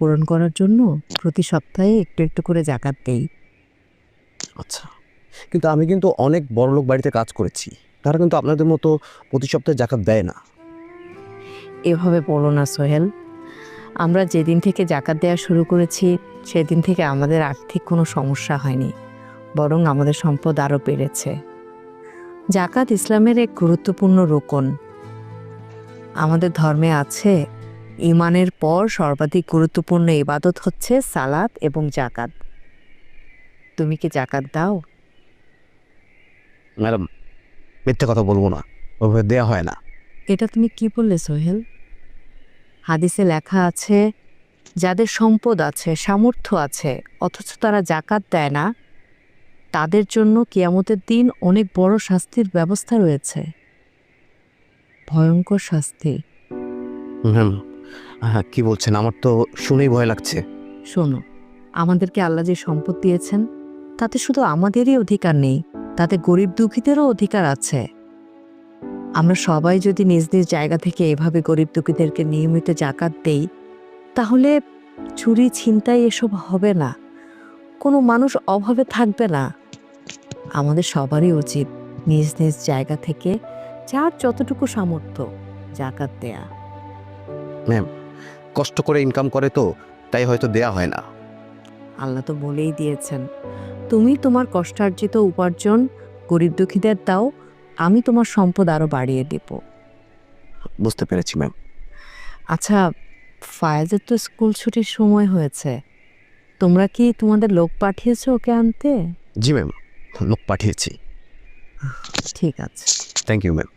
পূরণ করার জন্য প্রতি সপ্তাহে একটু একটু করে জাকাত দেই। আচ্ছা, কিন্তু আমি কিন্তু অনেক বড়লোক বাড়িতে কাজ করেছি, তারা কিন্তু আপনাদের মতো প্রতি সপ্তাহে জাকাত দেয় না। এভাবে বলো না সোহেল। আমরা যেদিন থেকে জাকাত দেওয়া শুরু করেছি সেদিন থেকে আমাদের আর্থিক কোনো সমস্যা হয়নি, বরং আমাদের সম্পদ আরও বেড়েছে। জাকাত ইসলামের এক গুরুত্বপূর্ণ রোকন। আমাদের ধর্মে আছে, ঈমানের পর সর্বাধিক গুরুত্বপূর্ণ ইবাদত হচ্ছে সালাত এবং জাকাত। তুমি কি জাকাত দাও? ম্যাডাম, মিথ্যে কথা বলবো না, ওভাবে দেওয়া হয় না। এটা তুমি কি বললে সোহেল? হাদিসে লেখা আছে, যাদের সম্পদ আছে, সামর্থ্য আছে, অথচ তারা জাকাত দেয় না, তাদের জন্য কিয়ামতের দিন অনেক বড় শাস্তির ব্যবস্থা রয়েছে। ভয়ঙ্কর শাস্তি। ম্যাম, হ্যাঁ, কি বলছেন? আমার তো শুনেই ভয় লাগছে। শোনো, আমাদেরকে আল্লাহ যে সম্পদ দিয়েছেন তাতে শুধু আমাদেরই অধিকার নেই, তাতে গরিব দুঃখীদেরও অধিকার আছে। আমরা সবাই যদি নিজ নিজ জায়গা থেকে এভাবে গরিব দুঃখীদেরকে নিয়মিত জাকাত দেই, তাহলে চুরি ছিনতাই এসব হবে না, কোনো মানুষ অভাবে থাকবে না। আমাদের সবারই উচিত নিজ নিজ জায়গা থেকে যার যতটুকু সামর্থ্য জাকাত দেয়া। ম্যাম, কষ্ট করে ইনকাম করে তো, তাই হয়তো দেয়া হয় না। আল্লাহ তো বলেই দিয়েছেন, তুমি তোমার কষ্টার্জিত উপার্জন গরিব দুঃখীদের দাও, আমি তোমার সম্পদ আরো বাড়িয়ে দেব। বুঝতে পেরেছি ম্যাম। আচ্ছা, ফায়েজের তো স্কুল ছুটির সময় হয়েছে, তোমরা কি তোমাদের লোক পাঠিয়েছো ওকে আনতে? জি ম্যাম, লোক পাঠিয়েছি। ঠিক আছে। Thank you ma'am.